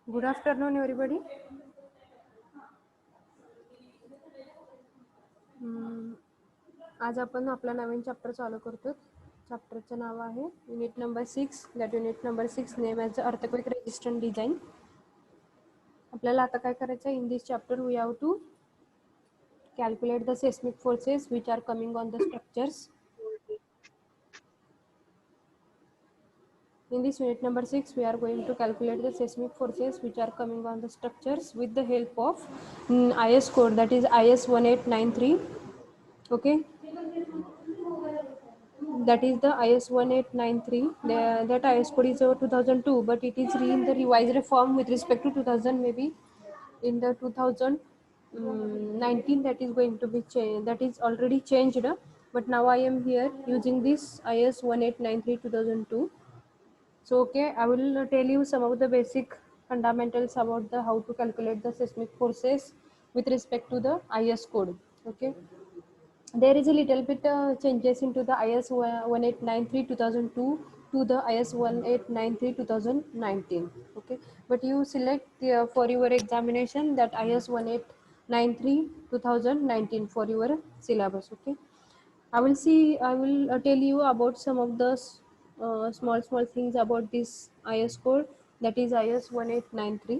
Good afternoon everybody. आज आपण आपला नवीन चॅप्टर चालू करतो. चॅप्टरचं नाव आहे unit number 6. That unit number 6 name as earthquake resistant design. आपल्याला आता काय करायचं आहे, in this chapter we have to calculate the seismic forces which are coming on the structures. In this unit number 6 we are going to calculate the seismic forces which are coming on the structures with the help of IS code, that is IS 1893. Okay, that is the IS 1893. That IS code is 2002, but it is in the revised form with respect to 2000. Maybe in the 2019 that is going to be changed, that is already changed, but now I am here using this IS 1893 2002. So okay, I will tell you some of the basic fundamentals about the how to calculate the seismic forces with respect to the IS code. Okay, there is a little bit changes into the IS 1893 2002 to the IS 1893 2019. Okay, but you select for your examination that IS 1893 2019 for your syllabus. Okay, I will tell you about some of the small things about this IS code, that is IS 1893.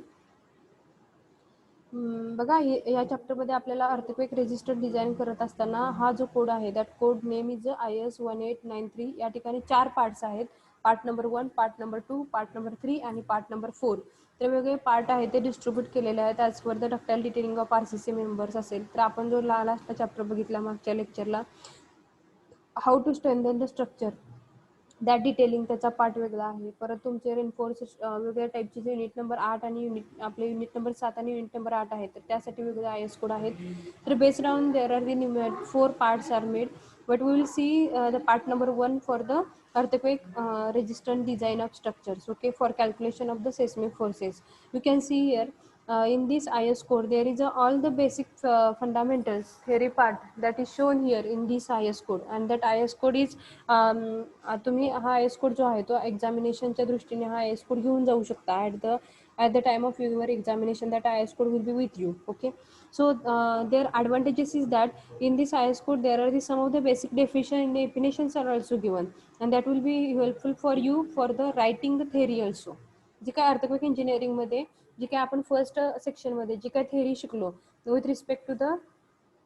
बघा, या चॅप्टरमध्ये आपल्याला earthquake resistor design करत असताना हा जो code आहे, that code name is IS 1893. या ठिकाणी 4 पार्ट्स आहेत. Part number 1, part number 2, part number 3 आणि पार्ट नंबर 4. ते वेगवेगळे पार्ट आहेत, ते डिस्ट्रीब्यूट केलेले आहेत as per the ductile detailing of RCC members असेल तर आपण जो लास्ट चॅप्टर बघितला मागच्या लेक्चरला, how to strengthen the structure, that detailing, त्याचा पार्ट वेगळा आहे. परत तुमचे रेनफोर्स वेगवेगळ्या टाईपचे जे युनिट नंबर 8 आणि आपले युनिट नंबर 7 आणि युनिट नंबर 8 आहेत, तर त्यासाठी वेगवेगळे IS कोड आहेत. तर based on there are the 4 parts are made, but we will see the part number 1 for the earthquake resistant design of structures. Okay, for calculation of the seismic forces, you can see here in this IS code there is all the basic fundamentals theory part that is shown here in this IS code, and that IS code is तुम्ही हा IS code जो आहे तो एक्झामिनेशनच्या दृष्टीने हा IS code घेऊन जाऊ शकता at the time of your examination. That IS code will be with you. Okay, so their advantages is that in this IS code there are some of the basic definitions are also given, and that will be helpful for you for the writing the theory also. जे काय earthquake engineering मध्ये जे काय आपण first section मध्ये जे काय theory शिकलो with respect to the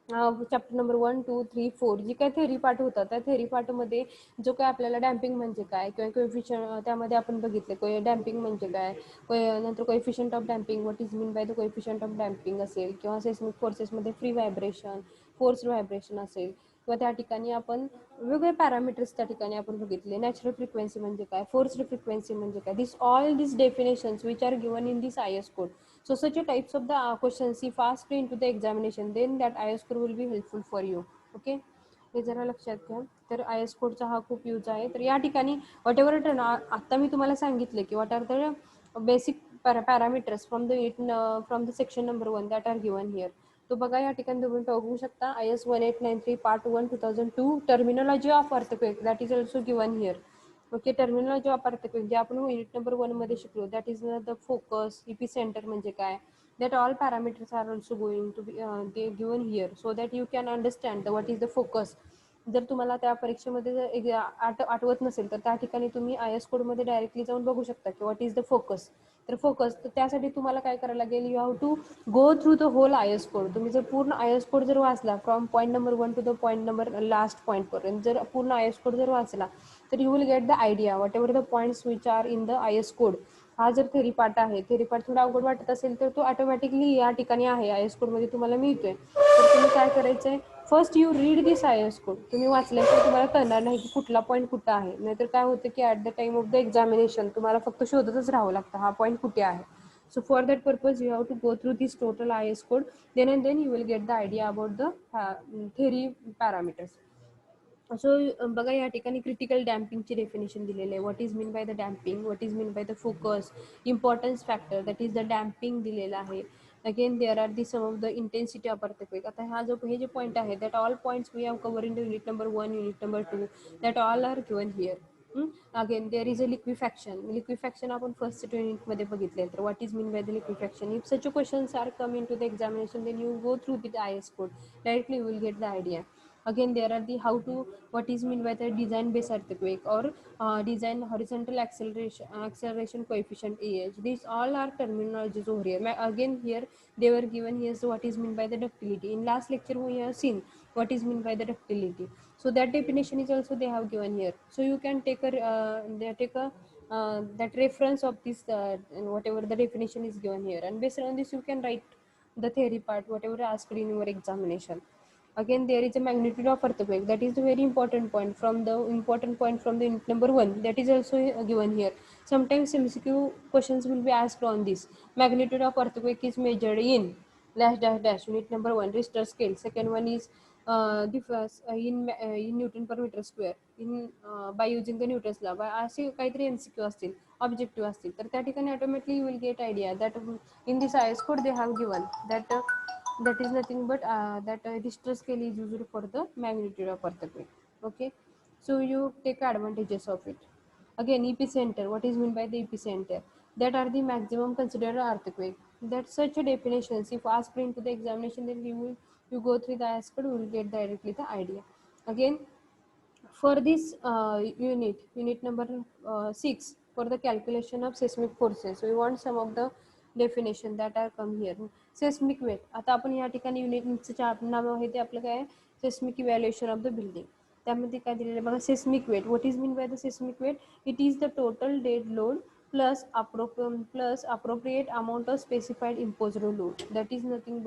chapter number 1, 2, 3, 4, जी काय theory part होता, त्या थेअरी पार्टमध्ये जो काय आपल्याला डॅम्पिंग म्हणजे काय किंवा कोएफिशियंट त्यामध्ये आपण बघितले डॅम्पिंग म्हणजे काय, नंतर coefficient of damping, what is mean by the coefficient of damping असेल, किंवा सेस्मिक फोर्सेसमध्ये फ्री व्हायब्रेशन, फोर्स व्हायब्रेशन असेल, किंवा त्या ठिकाणी आपण वेगवेगळे पॅरामीटर्स त्या ठिकाणी आपण बघितले. नॅचरल फ्रिक्वेन्सी म्हणजे काय, फोर्स्ड फ्रिक्वेन्सी म्हणजे काय, this all this definitions which are given in this IS code. So such a types of the questions if asked into the examination, then that IS code will be helpful for you. Okay, हे जरा लक्षात घ्या. तर IS कोडचा हा खूप use आहे. तर या ठिकाणी वॉट एव्हर आता मी तुम्हाला सांगितले की what are the basic parameters from the section number 1 that are given here. तो बघा, या ठिकाणी तुम्ही बघू शकता IS 1893 part 1 2002 terminology of earthquake, that is also given here. Okay, terminology of earthquake जे आपण युनिट नंबर 1 मध्ये शिकलो, that is the focus, epicentre म्हणजे काय, that all parameters are also going to be given here so that you can understand what is the focus. जर तुम्हाला त्या परीक्षेमध्ये जर आठवत नसेल तर त्या ठिकाणी तुम्ही IS कोड मध्ये डायरेक्टली जाऊन बघू शकता की व्हॉट इज द फोकस. तर फोकस, तर त्यासाठी तुम्हाला काय करायला लागेल, you have to go through the whole IS code. तुम्ही जर पूर्ण IS कोड जर वाचला from point number 1 to the point number last point पर्यंत जर पूर्ण IS कोड जर वाचला तर you will get the idea whatever the points which are in the IS code. हा जर थेरी पार्ट आहे, थेरी पार्ट थोडा अवघड वाटत असेल तर तो ऑटोमॅटिकली या ठिकाणी आहे IS कोड मध्ये तुम्हाला मिळतोय. तर तुम्ही काय करायचंय, first you read this IS code. तुम्ही वाचल्याशिवाय तुम्हाला कळणार नाही की कुठला पॉईंट कुठं आहे. नाहीतर काय होतं की at the time of the examination तुम्हाला फक्त शोधतच राहावं लागतं हा पॉईंट कुठे आहे. So for that purpose you have to go through this total IS code, then and then you will get the idea about the theory parameters. सो बघा, या ठिकाणी क्रिटिकल डॅम्पिंगची डेफिनेशन दिलेली आहे. What is mean by the damping, what is mean by the focus, importance factor, that is the damping दिलेलं आहे. Again there are the sum of the intensity of earthquake. आता हे जे पॉईंट आहे, that all points we have cover in the unit number 1, unit number 2, that all are given here. Again there is a liquefaction आपण first युनिटमध्ये बघितले. तर what is mean by the liquefaction? If such questions are come in to the examination, then you go through the IS code, directly you will get the idea. Again there are the how to, what is mean by the design based earthquake or design horizontal acceleration coefficient AH. These all are terminologies over here. Again here they were given here, so what is mean by the ductility. In last lecture we have seen what is mean by the ductility, so that definition is also they have given here. So you can take a they take a that reference of this whatever the definition is given here, and based on this you can write the theory part whatever asked in your examination. Again there is a magnitude of earthquake, that is a very important point from the unit number 1, that is also given here. Sometimes MCQ questions will be asked on this. Magnitude of earthquake is measured in dash dash dash unit number 1 Richter scale. Second one is differs in Newton per meter square in by using the Newton's law. असे काहीतरी MCQ असतील, objective असतील, तर त्या ठिकाणी automatically you will gate idea that in this IS code they have given that is nothing but that Richter scale is used for the magnitude of earthquake. Okay, so you take advantages of it. Again, epicenter, what is meant by the epicenter? That are the maximum considered earthquake. That such a definitions if asked into the examination, then you go through the IS code, you will get directly the idea. Again, for this unit number 6, for the calculation of seismic forces, we want some of the definition that are come here. Seismic weight, आता आपण या ठिकाणी युनिटचं नाव आहे ते आपलं काय आहे, seismic evaluation of the building. त्यामध्ये काय दिलेलं आहे बघा, seismic weight. What is mean by the seismic weight? It is the total dead load plus appropriate amount of specified imposed load. That is nothing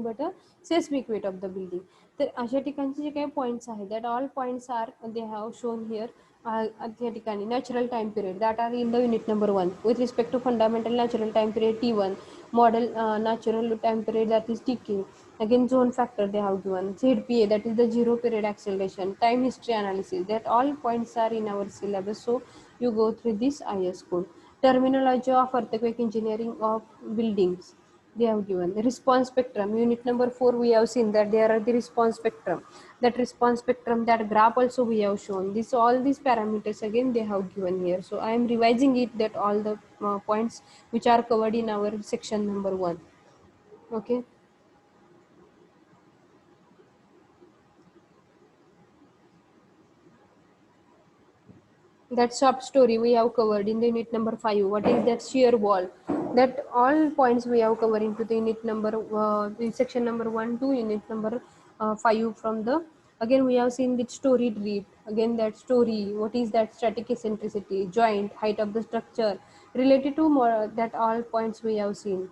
but a seismic weight of the building. तर अशा ठिकाणचे जे काही points आहेत, that all points are they have shown here. त्या ठिकाणी natural time period that are in the unit number 1 with respect to fundamental natural time period T1, model natural time period that is TK. Again zone factor they have given, ZPA that is the zero period acceleration, time history analysis, that all points are in our syllabus, so you go through this IS code. Terminology of earthquake engineering of buildings they have given. The response spectrum, unit number 4 we have seen that there are the response spectrum, that graph also we have shown. This all these parameters again they have given here, so I am revising it, that all the points which are covered in our section number 1. Okay, that sub story we have covered in the unit number 5. What is that shear wall? That all points we have covered into the unit number in section number 1 to unit number 5 from the. Again we have seen the story drip. Again that story, what is that static eccentricity, joint, height of the structure, related to more, that all points we have seen,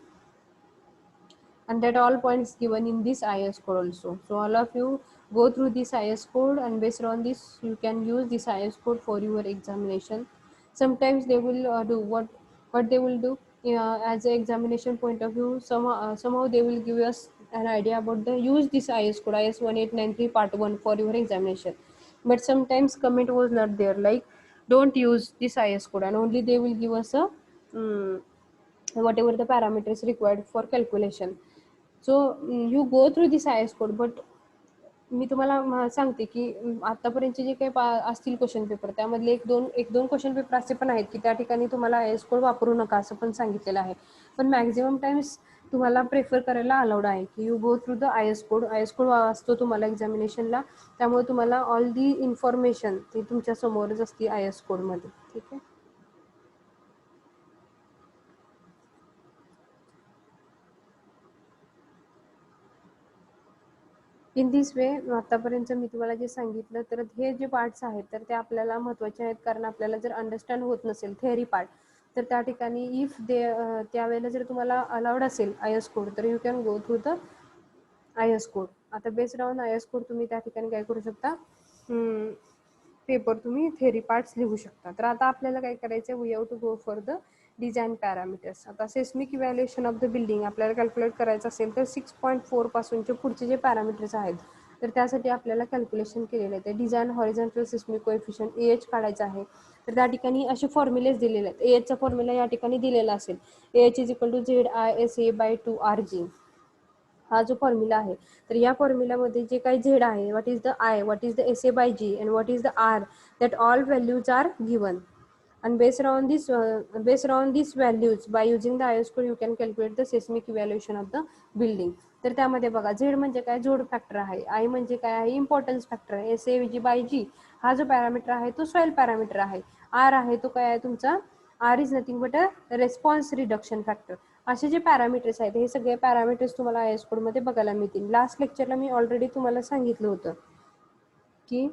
and that all points given in this IS code also. So all of you go through this IS code, and based on this you can use this IS code for your examination. Sometimes they will do what they will do as an examination point of view. Somehow they will give us an idea about the use this IS code, IS 1893 part 1 for your examination. But sometimes comment was not there, like don't use this IS code, and only they will give us a whatever the parameters required for calculation. So you go through this IS code. But मी तुम्हाला सांगते की आतापर्यंतचे जे काही असतील question paper, त्यामधले एक दोन क्वेश्चन पेपर असे पण आहेत की त्या ठिकाणी तुम्हाला IS कोड वापरू नका असं पण सांगितलेलं आहे. पण मॅक्झिमम टाइम्स तुम्हाला प्रेफर करायला अलाउड आहे की you go through the IS code. IS code असतो तुम्हाला एक्झामिनेशनला, त्यामुळे तुम्हाला ऑल दी इन्फॉर्मेशन ती तुमच्या समोरच असते IS कोडमध्ये. ठीक आहे. इन दिस वे आतापर्यंत मी तुम्हाला जे सांगितलं, तर हे जे पार्ट्स आहेत तर ते आपल्याला महत्त्वाचे आहेत, कारण आपल्याला जर अंडरस्टँड होत नसेल थेअरी पार्ट, तर त्या ठिकाणी इफ त्यावेळेला जर तुम्हाला अलाउड असेल IS कोड, तर you can go through the IS code. आता बेस्ड ऑन IS कोड तुम्ही त्या ठिकाणी काय करू शकता, पेपर तुम्ही थेअरी पार्ट्स लिहू शकता. तर आता आपल्याला काय करायचं आहे, we have to go for the design parameters. आता seismic evaluation of the building आपल्याला कॅल्क्युलेट करायचं असेल तर 6.4 पासूनचे पुढचे जे पॅरामीटर्स आहेत, तर त्यासाठी आपल्याला कॅल्क्युलेशन केलेलं आहे. ते design horizontal seismic coefficient AH काढायचं आहे. तर त्या ठिकाणी असे फॉर्म्युलेस दिलेले आहेत. AHचा फॉर्म्युला या ठिकाणी दिलेला असेल, AH is equal to ZISA/2 RG. हा जो फॉर्म्युला आहे, तर या फॉर्म्युलामध्ये जे काही झेड आहे, what is the I, what is the S A by G, and what is the R, that all values are given. And based on these values, by using the IS code, you can calculate the seismic evaluation of the building. तर त्यामध्ये बघा, Z म्हणजे काय, जोड factor आहे. आय म्हणजे काय आहे, इम्पॉर्टन्स फॅक्टर आहे. एस ए जी बाय जी हा जो पॅरामीटर आहे तो सॉइल पॅरामीटर आहे. आर आहे तो काय आहे तुमचा, R is nothing but a response reduction factor. असे जे पॅरामीटर्स आहेत, हे सगळे पॅरामीटर्स तुम्हाला आय एस कोडमध्ये बघायला मिळतील. लास्ट लेक्चरला मी ऑलरेडी तुम्हाला सांगितलं होतं की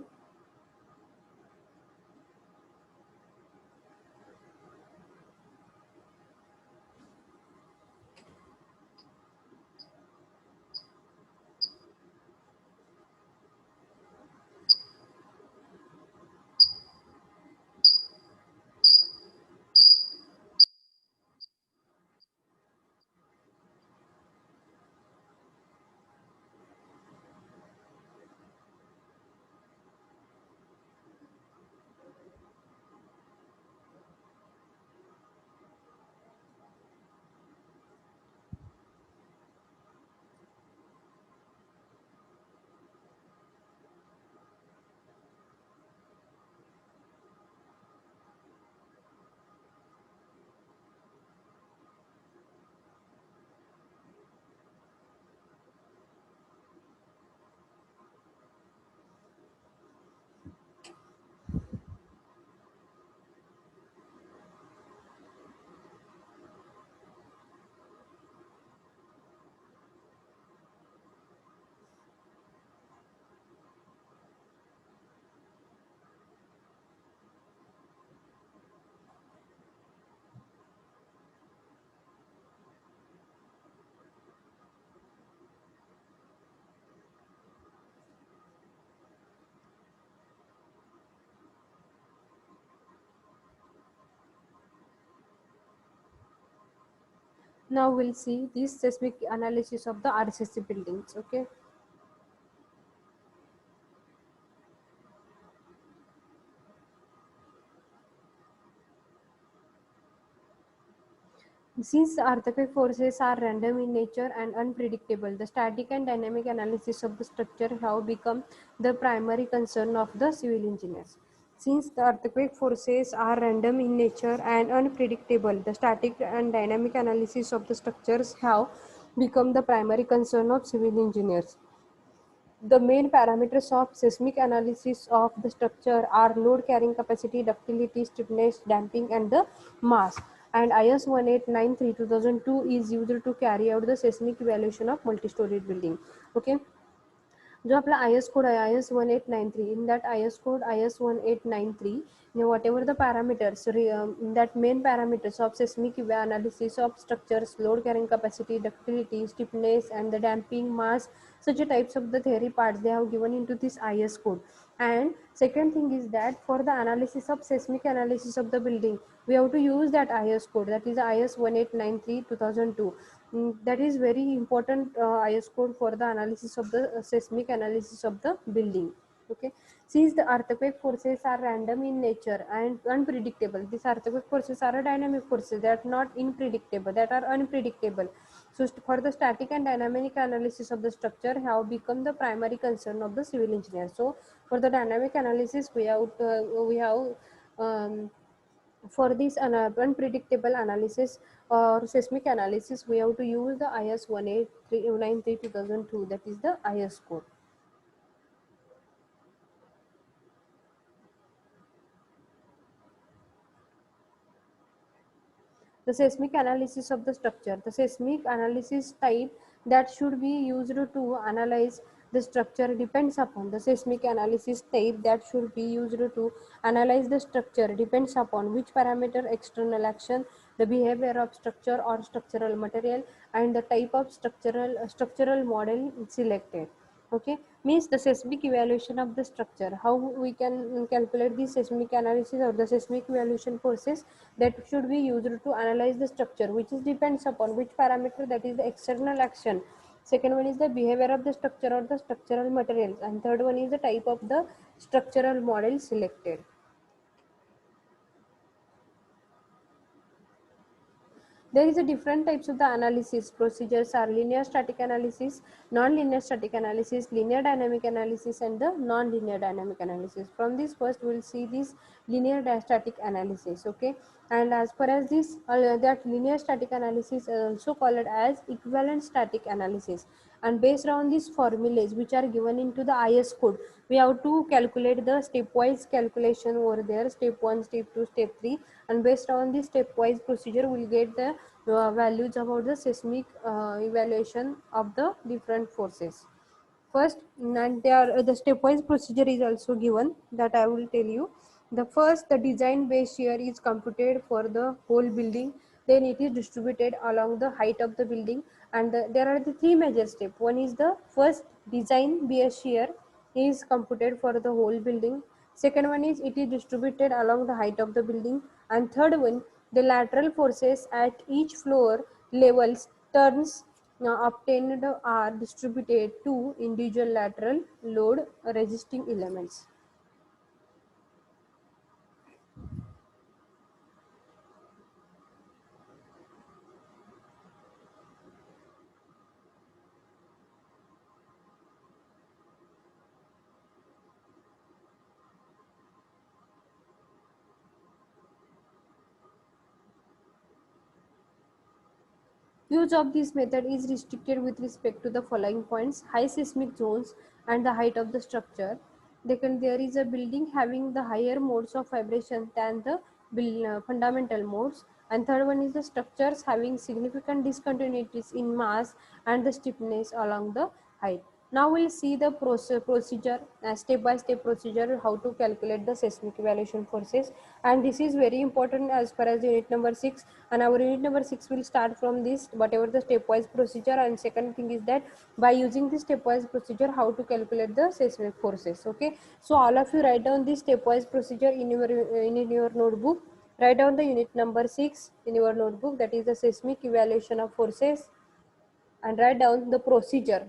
now we'll see this seismic analysis of the RCC buildings. Okay. Since earthquake forces are random in nature and unpredictable, the static and dynamic analysis of the structure have become the primary concern of the civil engineers. Since the earthquake forces are random in nature and unpredictable, the static and dynamic analysis of the structures have become the primary concern of civil engineers. The main parameters of seismic analysis of the structure are load carrying capacity, ductility, stiffness, damping, and the mass. And IS 1893-2002 is used to carry out the seismic evaluation of multi-storied building. Okay. जो आपला IS code आहे IS 1893, in that IS code IS 1893, whatever the parameters, that main parameters of seismic analysis of structures, load carrying capacity, ductility, stiffness, and the damping, mass, such types of the theory parts they have given into this IS code. And second thing is that for the analysis of seismic analysis of the building, we have to use that IS code, that is IS 1893-2002. That is very important IS code for the analysis of the seismic analysis of the building. Okay. Since the earthquake forces are random in nature and unpredictable, these earthquake forces are a dynamic forces that are not unpredictable, that are unpredictable. So for the static and dynamic analysis of the structure have become the primary concern of the civil engineer. So for the dynamic analysis, we have for this unpredictable analysis or seismic analysis, we have to use the IS 1893-2002, that is the IS code. The seismic analysis of the structure. The seismic analysis type that should be used to analyze the structure depends upon the seismic analysis type that should be used to analyze the structure depends upon which parameter, external action, the behavior of structure or structural material, and the type of structural model selected. Okay, means the seismic evaluation of the structure, how we can calculate the seismic analysis or the seismic evaluation process that should be used to analyze the structure, which is depends upon which parameter, that is the external action. Second one is the behavior of the structure or the structural materials, and third one is the type of the structural model selected. There is a different types of the analysis. Procedures are linear static analysis, non-linear static analysis, linear dynamic analysis, and the non-linear dynamic analysis. From this first we will see this linear static analysis. Okay, and as far as this that linear static analysis is also called as equivalent static analysis, and based on these formulas which are given into the IS code, we have to calculate the stepwise calculation over there, step 1, step 2, step 3, and based on this stepwise procedure we will get the values about the seismic evaluation of the different forces. First, and there the stepwise procedure is also given that I will tell you. The first, the design base shear is computed for the whole building. Then it is distributed along the height of the building, and there are the three major steps. One is the first design base shear is computed for the whole building. Second one is it is distributed along the height of the building, and third one, the lateral forces at each floor levels turns obtained are distributed to individual lateral load resisting elements. Use of this method is restricted with respect to the following points: high seismic zones and the height of the structure. Second, there is a building having the higher modes of vibration than the fundamental modes. And third one is the structures having significant discontinuities in mass and the stiffness along the height. Now we'll see the procedure, step by step procedure, how to calculate the seismic evaluation forces, and this is very important as far as unit number 6, and our unit number 6 will start from this whatever the stepwise procedure. And second thing is that by using this stepwise procedure how to calculate the seismic forces. Okay, so all of you write down this stepwise procedure in your notebook. Write down the unit number 6 in your notebook, that is the seismic evaluation of forces, and write down the procedure.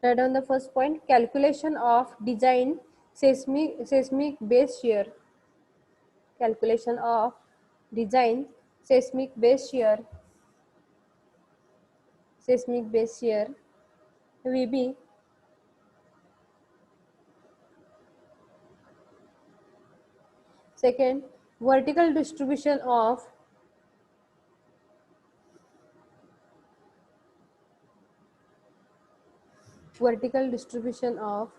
Write down the first point: calculation of design seismic base shear. Calculation of design seismic base shear VB. Second, vertical distribution of vertical distribution of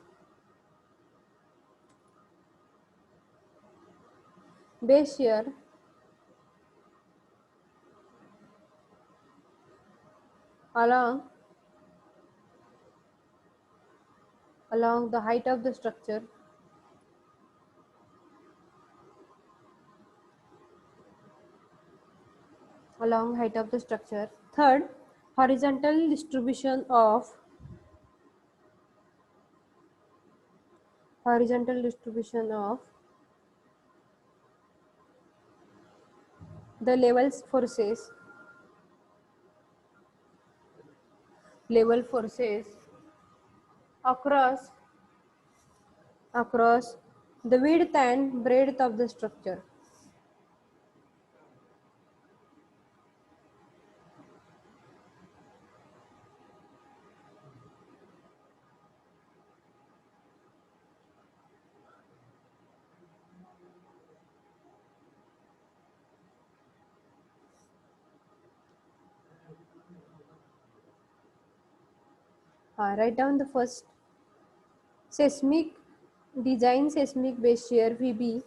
base shear along the height of the structure along height of the structure. Third, horizontal distribution of the level forces across the width and breadth of the structure. Write down the first: seismic seismic base shear VB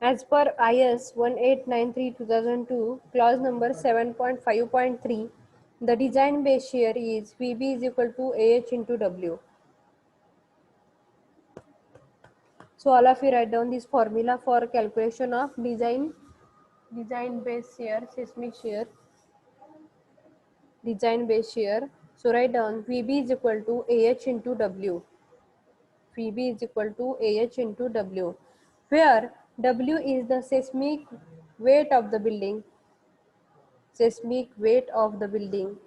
as per IS 1893/2002 clause number 7.5.3. The design base shear is VB is equal to AH into W. So all of you write down this formula for calculation of design base shear seismic shear design base shear. So write down VB is equal to AH into W. VB is equal to AH into W, where W is the seismic weight of the building. Seismic weight of the building.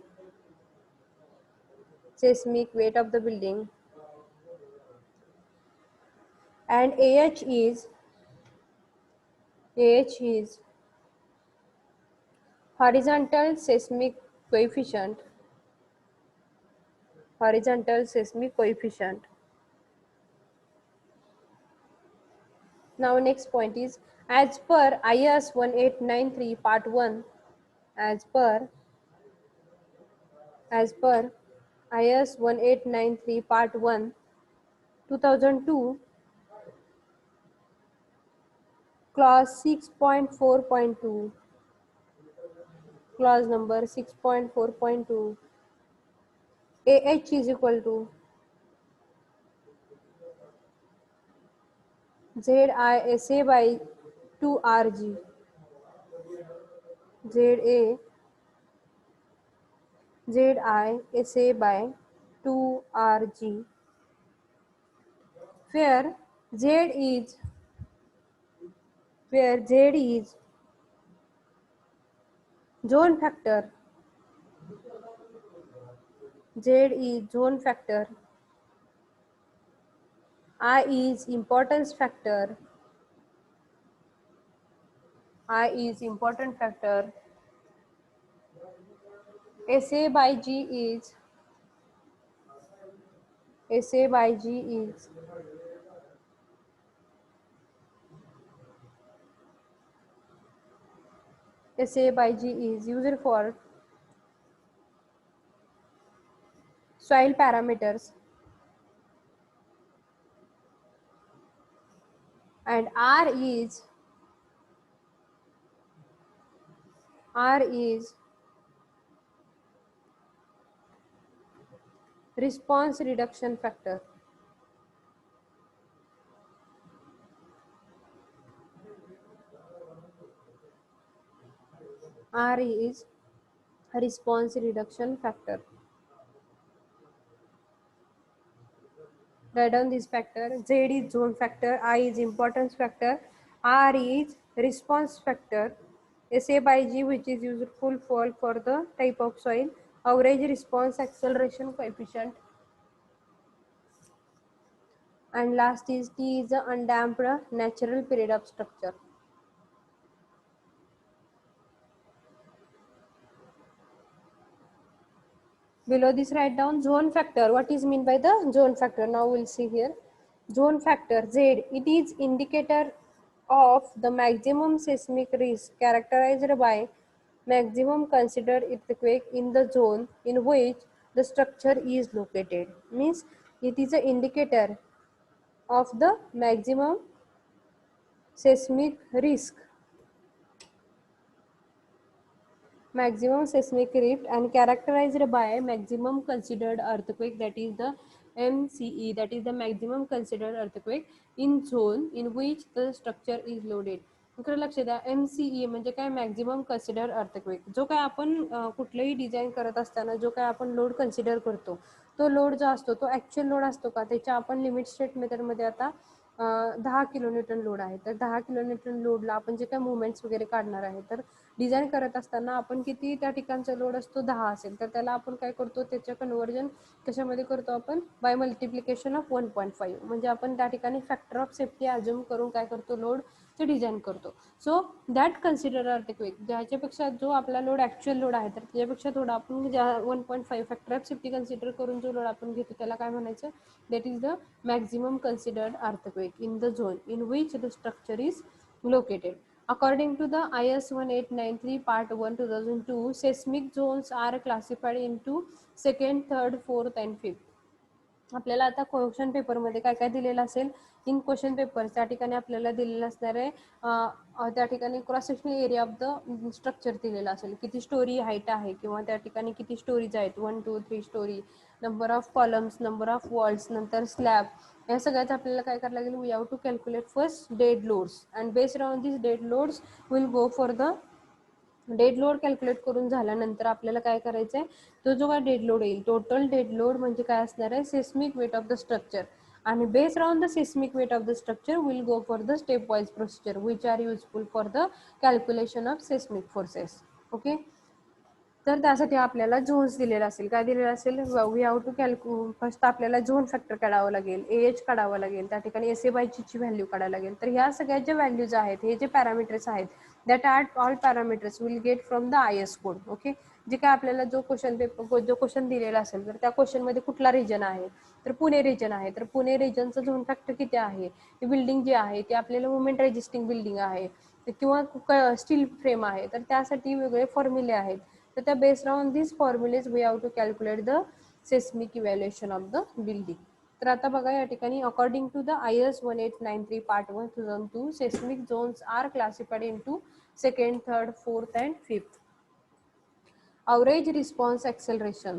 seismic weight of the building, and AH is horizontal seismic coefficient. Horizontal seismic coefficient. Now next point is, as per IS 1893 part 1, as per IS 1893 part 1 2002, clause 6.4.2, clause number 6.4.2, AH is equal to ZISA by 2RG. ZISA by 2RG, where Z is zone factor, I is importance factor, SA by G is SA by G is SA by G is used for soil parameters, and R is response reduction factor. R is response reduction factor. Write down this factor. Z is zone factor, I is importance factor, R is response factor, SA by G, which is useful for the type of soil, average response acceleration coefficient, and last is T is the undamped natural period of structure. Below this, write down zone factor. What is mean by the zone factor? Now we'll see here. Zone factor Z, it is indicator of the maximum seismic risk characterized by maximum considered earthquake in the zone in which the structure is located. Means it is an indicator of the maximum seismic risk, and characterized by maximum considered earthquake, that is the MCE, that is the maximum considered earthquake in zone in which the structure is loaded. इकडे लक्ष द्या, MCE म्हणजे काय, maximum consider earthquake. जो काय आपण कुठलंही design करत असताना जो काय आपण लोड कन्सिडर करतो, तो लोड जो असतो तो ॲक्च्युअल लोड असतो का, त्याच्या आपण लिमिट स्टेट मेथडमध्ये आता 10 किलोन्यूटन लोड आहे, तर 10 किलोन्यूटन लोडला आपण जे काय मुवमेंट्स वगैरे काढणार आहे, तर डिझाईन करत असताना आपण किती त्या ठिकाणचा लोड असतो 10 असेल, तर त्याला आपण काय करतो, त्याचं कन्वर्जन कशामध्ये करतो आपण, बाय मल्टिप्लिकेशन ऑफ 1.5, म्हणजे आपण त्या ठिकाणी फॅक्टर ऑफ सेफ्टी अज्युम करून काय करतो, लोड ते डिझाईन करतो. सो दॅट कन्सिडर अर्थक्वेक, ज्याच्यापेक्षा जो आपला लोड ॲक्च्युअल लोड आहे, तर त्याच्यापेक्षा थोडा आपण 1.5 फॅक्टर ऑफ सेफ्टी कन्सिडर करून जो लोड आपण घेतो त्याला काय म्हणायचं, that is the maximum considered earthquake in the zone in which the structure is located. According to the IS 1893 part 1 2002, seismic zones are classified into second, third, fourth and fifth. आपल्याला आता question पेपरमध्ये काय काय दिलेलं असेल, इन question paper त्या ठिकाणी आपल्याला दिलेलं असणार आहे, त्या ठिकाणी cross sectional area of the structure दिलेला असेल, किती स्टोरी हाईट आहे किंवा त्या ठिकाणी किती स्टोरीज आहेत, 1 2 3 storey, number of columns, number of walls, नंतर स्लॅब, या सगळ्याचं आपल्याला काय करायला लागेल, we have to calculate first dead loads and based on this dead loads will go for the dead load. Calculate करून झाल्यानंतर आपल्याला काय करायचं आहे, तो जो काय डेड लोड येईल, टोटल डेड लोड म्हणजे काय असणार आहे, seismic weight of the structure, आणि based on the seismic weight of the structure will go for the step wise procedure which are useful for the calculation of seismic forces. Okay, तर त्यासाठी आपल्याला zones दिलेला असेल. काय दिलेलं असेल? We have to first आपल्याला झोन फॅक्टर काढावं लागेल, एच काढावं लागेल, त्या ठिकाणी एस ए बाय ची व्हॅल्यू काढायला लागेल. तर ह्या सगळ्या ज्या व्हॅल्यूज आहेत, हे जे पॅरामीटर्स आहेत, that are all parameters will get from the I S code. Okay, जे काय आपल्याला जो क्वेश्चन दिलेला असेल, तर त्या क्वेश्चनमध्ये कुठला रिजन आहे, तर पुणे रिजन आहे. तर पुणे रिजनचं झोन फॅक्टर किती आहे? बिल्डिंग जी आहे ती आपल्याला मुवमेंट रेजिस्टिंग बिल्डिंग आहे किंवा स्टील फ्रेम आहे. तर त्यासाठी वेगळे फॉर्म्युले आहेत. तर त्या based on this formulas we have to calculate the seismic evaluation of the building. तर आता बघा या ठिकाणी according to the IS 1893 part 1 2002 seismic zones are classified into second, third, fourth and fifth. Average response acceleration.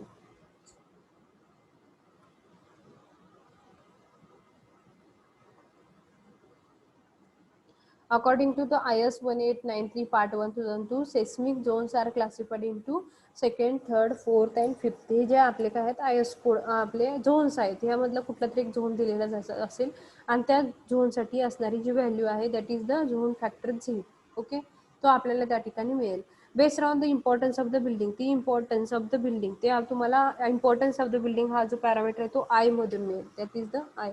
According to the IS 1893 part 1 2002 seismic zones are classified into second, third, fourth and fifth. हे जे आपले काय आहेत IS code आपले zones आहेत, ह्यामधला कुठला तरी एक झोन दिलेला असेल आणि त्या झोनसाठी असणारी जी व्हॅल्यू आहे that is the zone factor झी. ओके, तो आपल्याला त्या ठिकाणी मिळेल. Based on the importance of the building, ती इम्पॉर्टन्स ऑफ द बिल्डिंग ते तुम्हाला इम्पॉर्टन्स ऑफ द बिल्डिंग हा जो पॅरामीटर आहे तो आय मधून मिळेल, दॅट इज द आय.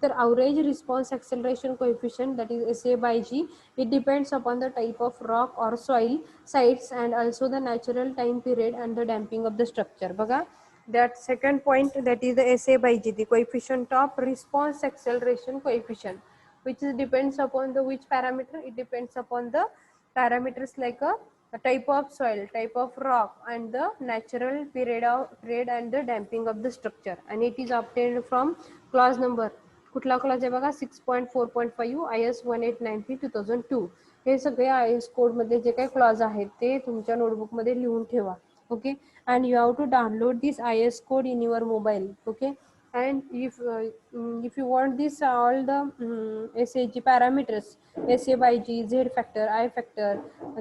तर average response acceleration coefficient, that is SA by G, it depends upon the type of rock or soil sites and also the natural time period and the damping of the structure. बघा, that second point, that is the SA by G, the coefficient of response acceleration coefficient, which is depends upon the which parameter? It depends upon the parameters like a type of soil, type of rock and the natural period and the damping of the structure, and it is obtained from clause number. कुठला clause आहे बघा? 6.4.5 IS 1893 2002. हे सगळे IS कोडमध्ये जे काही clause आहेत ते तुमच्या नोटबुकमध्ये लिहून ठेवा. Okay, and you have to download this IS code in your mobile. Okay, and if you want this all the SAG parameters, SA by G, Z factor, I factor,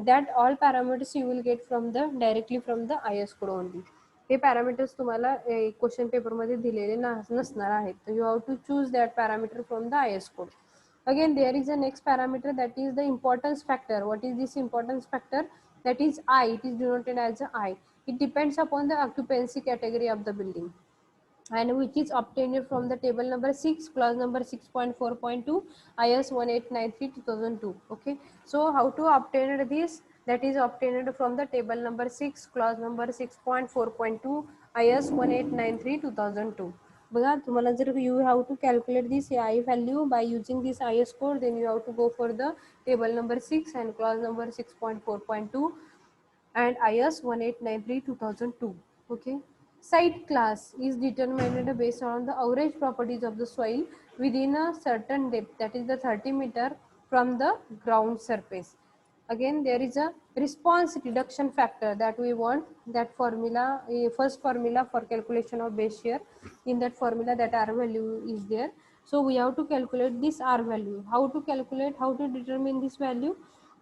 that all parameters you will get from the directly from the IS code only. हे parameters तुम्हाला question पेपरमध्ये दिलेले नसणार आहेत. तर you have to choose that parameter from the IS code. Again, there is a next parameter, that is the importance factor. What is this importance factor? That is I. It is denoted as I. It depends upon the occupancy category of the building, and which is obtained from the table number 6, clause number 6.4.2 IS 1893 2002. Okay, so how to obtain this? That is obtained from the table number 6, clause number 6.4.2 IS 1893 2002. बघा, तुम्हाला जर you have to calculate this I value by using this IS code, then you have to go for the table number 6 and clause number 6.4.2 and IS 1893 2002. Okay, site class is determined based on the average properties of the soil within a certain depth, that is the 30 meter from the ground surface. Again, there is a response reduction factor that we want. That formula, first formula for calculation of base shear, in that formula that R value is there. So we have to calculate this R value. How to calculate, how to determine this value?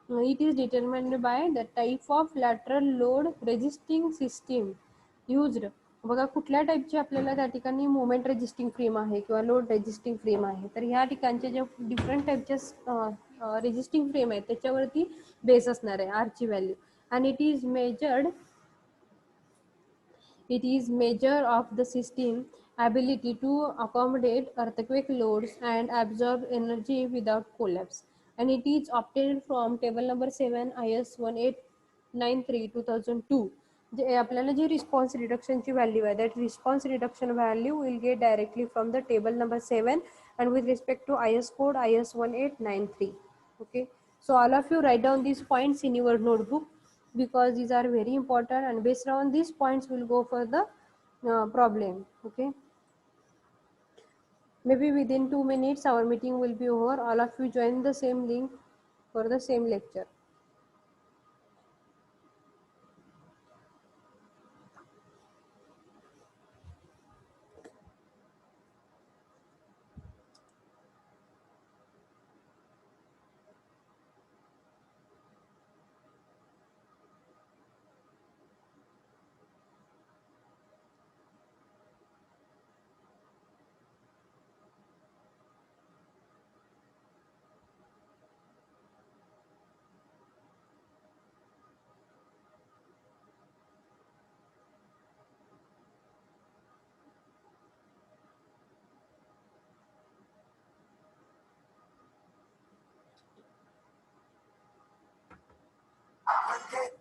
It is determined by the type of lateral load resisting system used. बघा, कुठल्या टाईपची आपल्याला त्या ठिकाणी moment resisting frame आहे किंवा load resisting frame आहे. तर ह्या ठिकाणचे जे डिफरंट टाईपच्या रेजिस्टिंग फ्रेम आहेत त्याच्यावरती बेस असणार आहे आरची व्हॅल्यू. आणि it is measure of the system ability to accommodate earthquake loads and absorb energy without collapse, and it is obtained from table number 7 IS 1893 2002. जे आपल्याला जी रिस्पॉन्स रिडक्शनची व्हॅल्यू आहे, that response reduction value will get directly from the table number 7 and with respect to IS code IS 1893. Okay, so all of you write down these points in your notebook because these are very important, and based on these points we'll go for the problem. Okay, maybe within 2 minutes our meeting will be over. All of you join the same link for the same lecture. है